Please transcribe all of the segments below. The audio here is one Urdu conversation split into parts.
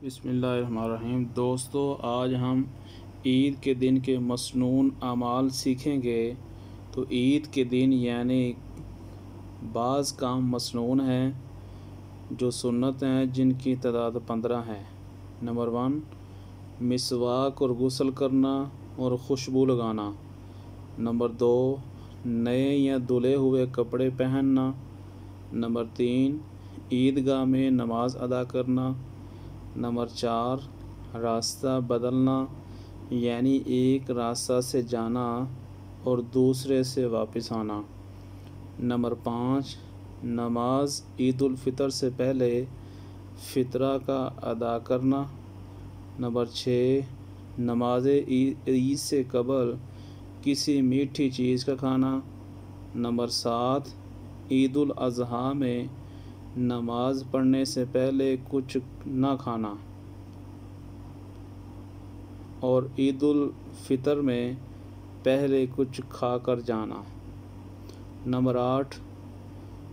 بسم اللہ الرحمن الرحیم۔ دوستو، آج ہم عید کے دن کے مسنون اعمال سیکھیں گے۔ تو عید کے دن یعنی بعض کام مسنون ہیں جو سنت ہیں، جن کی تعداد 15 ہے۔ نمبر 1، مسواک اور غسل کرنا اور خوشبو لگانا۔ نمبر 2، نئے یا دھلے ہوئے کپڑے پہننا۔ نمبر 3، عیدگاہ میں نماز ادا کرنا۔ نمبر 4، راستہ بدلنا، یعنی ایک راستہ سے جانا اور دوسرے سے واپس آنا۔ نمبر 5، نماز عید الفطر سے پہلے فطرہ کا ادا کرنا۔ نمبر 6، نماز عید سے قبل کسی میٹھی چیز کا کھانا۔ نمبر 7، عید الاضحیٰ میں نماز پڑھنے سے پہلے کچھ نہ کھانا اور عید الفطر میں پہلے کچھ کھا کر جانا۔ نمبر 8،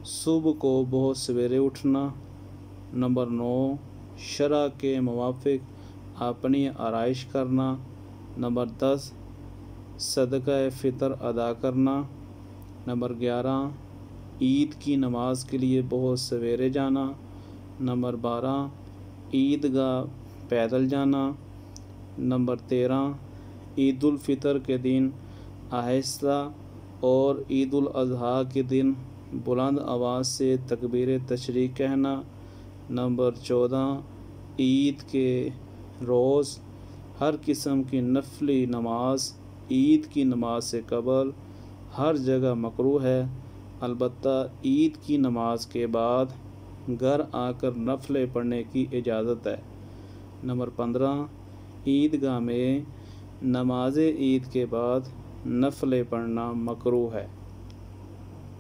صبح کو بہت سویرے اٹھنا۔ نمبر 9، شرع کے موافق اپنی آرائش کرنا۔ نمبر 10، صدقہ فطر ادا کرنا۔ نمبر 11، عید کی نماز کے لیے بہت سویرے جانا۔ نمبر 12، عیدگاہ پیدل جانا۔ نمبر 13، عید الفطر کے دن آہستہ اور عید الاضحیٰ کے دن بلند آواز سے تکبیر تشریق کہنا۔ نمبر 14، عید کے روز ہر قسم کی نفلی نماز عید کی نماز سے قبل ہر جگہ مکروہ ہے، البتہ عید کی نماز کے بعد گھر آ کر نفلیں پڑھنے کی اجازت ہے۔ نمبر 15، عیدگاہ میں نماز عید کے بعد نفلیں پڑھنا مکروہ ہے۔